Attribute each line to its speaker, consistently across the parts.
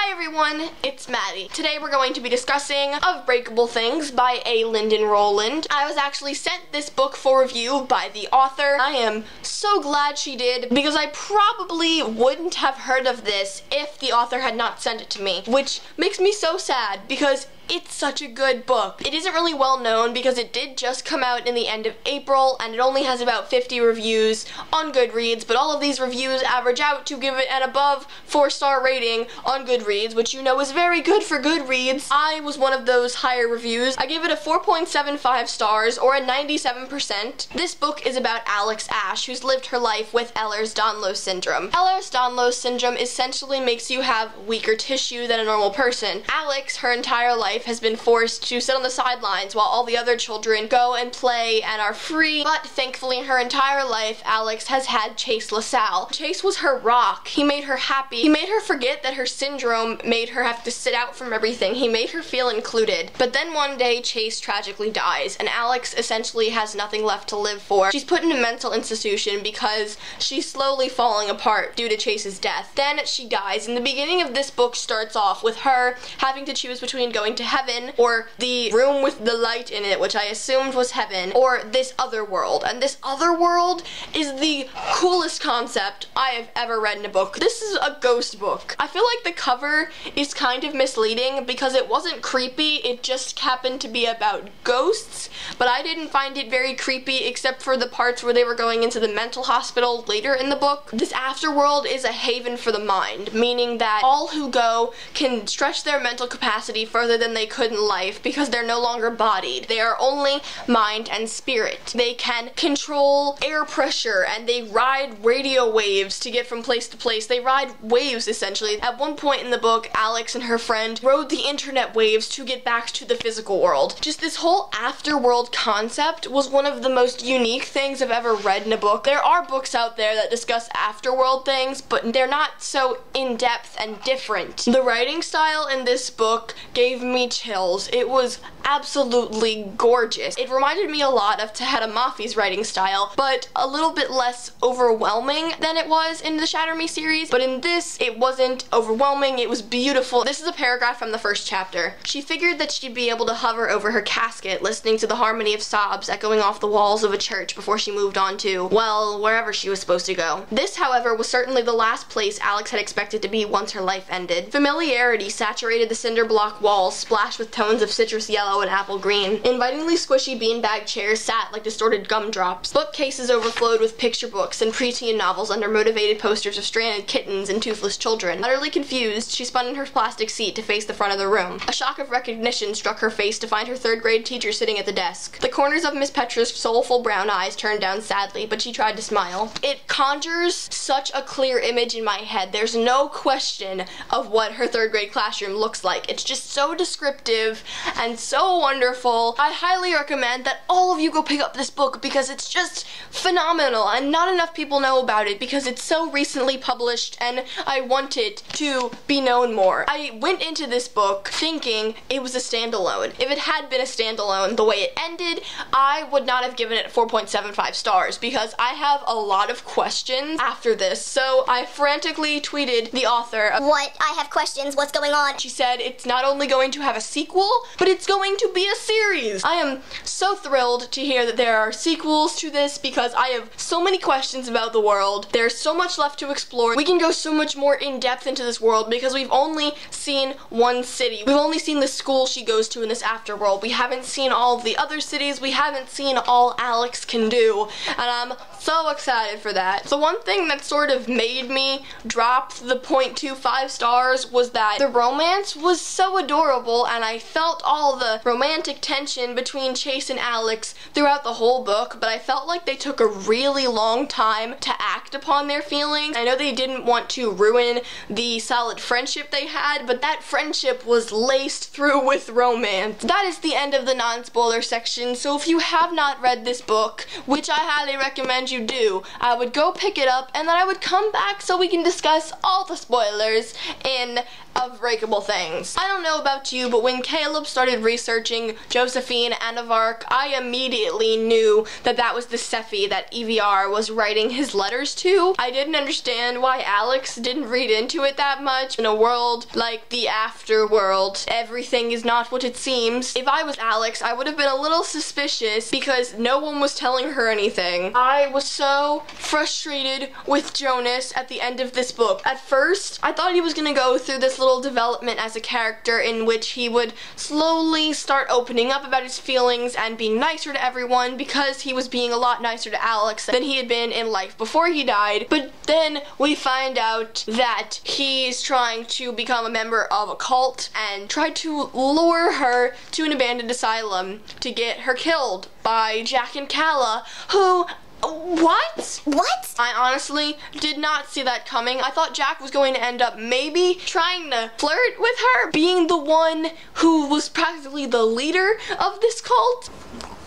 Speaker 1: Hi everyone, it's Maddie. Today we're going to be discussing of Breakable Things by Lynden Rolland. I was actually sent this book for review by the author. I am so glad she did because I probably wouldn't have heard of this if the author had not sent it to me, which makes me so sad because it's such a good book. It isn't really well known because it did just come out in the end of April and it only has about 50 reviews on Goodreads, but all of these reviews average out to give it an above 4-star rating on Goodreads, which you know is very good for Goodreads. I was one of those higher reviews. I gave it a 4.75 stars or a 97%. This book is about Alex Ashe, who's lived her life with Ehlers-Danlos syndrome. Ehlers-Danlos syndrome essentially makes you have weaker tissue than a normal person. Alex, her entire life, has been forced to sit on the sidelines while all the other children go and play and are free, but thankfully in her entire life, Alex has had Chase LaSalle. Chase was her rock. He made her happy. He made her forget that her syndrome made her have to sit out from everything. He made her feel included. But then one day, Chase tragically dies, and Alex essentially has nothing left to live for. She's put in a mental institution because she's slowly falling apart due to Chase's death. Then she dies, and the beginning of this book starts off with her having to choose between going to heaven or the room with the light in it, which I assumed was heaven, or this other world. And this other world is the coolest concept I have ever read in a book. This is a ghost book. I feel like the cover is kind of misleading because it wasn't creepy, it just happened to be about ghosts, but I didn't find it very creepy except for the parts where they were going into the mental hospital later in the book. This afterworld is a haven for the mind, meaning that all who go can stretch their mental capacity further than they could in life because they're no longer bodied. They are only mind and spirit. They can control air pressure and they ride radio waves to get from place to place. They ride waves essentially. At one point in the book, Alex and her friend rode the internet waves to get back to the physical world. Just this whole afterworld concept was one of the most unique things I've ever read in a book. There are books out there that discuss afterworld things, but they're not so in-depth and different. The writing style in this book gave me chills. It was absolutely gorgeous. It reminded me a lot of Taheda Mafi's writing style, but a little bit less overwhelming than it was in the Shatter Me series, but in this, it wasn't overwhelming, it was beautiful. This is a paragraph from the first chapter. She figured that she'd be able to hover over her casket, listening to the harmony of sobs echoing off the walls of a church before she moved on to, well, wherever she was supposed to go. This, however, was certainly the last place Alex had expected to be once her life ended. Familiarity saturated the cinder block walls, splashed with tones of citrus yellow and apple green. Invitingly squishy beanbag chairs sat like distorted gumdrops. Bookcases overflowed with picture books and preteen novels under motivated posters of stranded kittens and toothless children. Utterly confused, she spun in her plastic seat to face the front of the room. A shock of recognition struck her face to find her third-grade teacher sitting at the desk. The corners of Miss Petra's soulful brown eyes turned down sadly, but she tried to smile. It conjures such a clear image in my head. There's no question of what her third-grade classroom looks like. It's just so descriptive and so wonderful. I highly recommend that all of you go pick up this book because it's just phenomenal and not enough people know about it because it's so recently published and I want it to be known more. I went into this book thinking it was a standalone. If it had been a standalone the way it ended, I would not have given it 4.75 stars because I have a lot of questions after this. So I frantically tweeted the author,
Speaker 2: "What? I have questions. What's going on?"
Speaker 1: She said it's not only going to have a sequel, but it's going to be a series. I am so thrilled to hear that there are sequels to this because I have so many questions about the world. There's so much left to explore. We can go so much more in depth into this world because we've only seen one city. We've only seen the school she goes to in this afterworld. We haven't seen all of the other cities. We haven't seen all Alex can do, and I'm so excited for that. The one thing that sort of made me drop the 0.25 stars was that the romance was so adorable and I felt all the romantic tension between Chase and Alex throughout the whole book, but I felt like they took a really long time to act upon their feelings. I know they didn't want to ruin the solid friendship they had, but that friendship was laced through with romance. That is the end of the non-spoiler section, so if you have not read this book, which I highly recommend you do, I would go pick it up and then I would come back so we can discuss all the spoilers in of Breakable Things. I don't know about you, but when Caleb started researching Josephine and of Arc, I immediately knew that that was the Sephi that EVR was writing his letters to. I didn't understand why Alex didn't read into it that much. In a world like the afterworld, everything is not what it seems. If I was Alex, I would have been a little suspicious because no one was telling her anything. I was so frustrated with Jonas at the end of this book. At first, I thought he was gonna go through this little development as a character in which he would slowly start opening up about his feelings and being nicer to everyone because he was being a lot nicer to Alex than he had been in life before he died. But then we find out that he's trying to become a member of a cult and try to lure her to an abandoned asylum to get her killed by Jack and Calla, who... What?
Speaker 2: What?
Speaker 1: I honestly did not see that coming. I thought Jack was going to end up maybe trying to flirt with her, being the one who was practically the leader of this cult.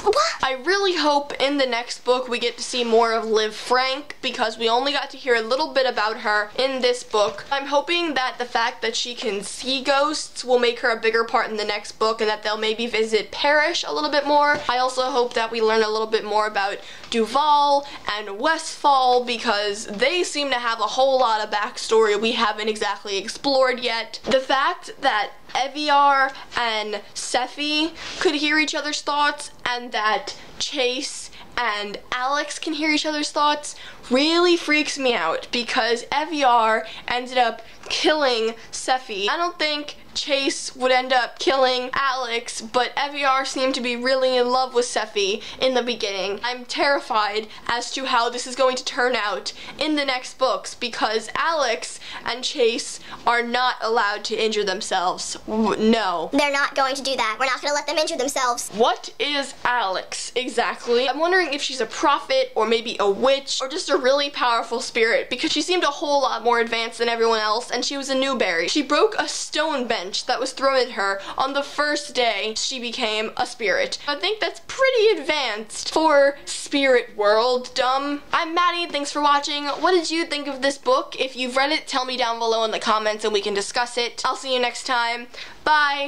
Speaker 2: What?
Speaker 1: I really hope in the next book we get to see more of Liv Frank because we only got to hear a little bit about her in this book. I'm hoping that the fact that she can see ghosts will make her a bigger part in the next book and that they'll maybe visit Parrish a little bit more. I also hope that we learn a little bit more about Duval and Westfall because they seem to have a whole lot of backstory we haven't exactly explored yet. The fact that Eviar and Sephi could hear each other's thoughts and that Chase and Alex can hear each other's thoughts really freaks me out because Eviar ended up killing Sephi. I don't think Chase would end up killing Alex, but Eviar seemed to be really in love with Sephi in the beginning. I'm terrified as to how this is going to turn out in the next books because Alex and Chase are not allowed to injure themselves. No.
Speaker 2: They're not going to do that. We're not going to let them injure themselves.
Speaker 1: What is Alex exactly? I'm wondering if she's a prophet or maybe a witch or just a really powerful spirit because she seemed a whole lot more advanced than everyone else and she was a Newberry. She broke a stone bench that was thrown at her on the first day she became a spirit. I think that's pretty advanced for spirit world, dumb. I'm Maddie, thanks for watching. What did you think of this book? If you've read it, tell me down below in the comments and we can discuss it. I'll see you next time. Bye!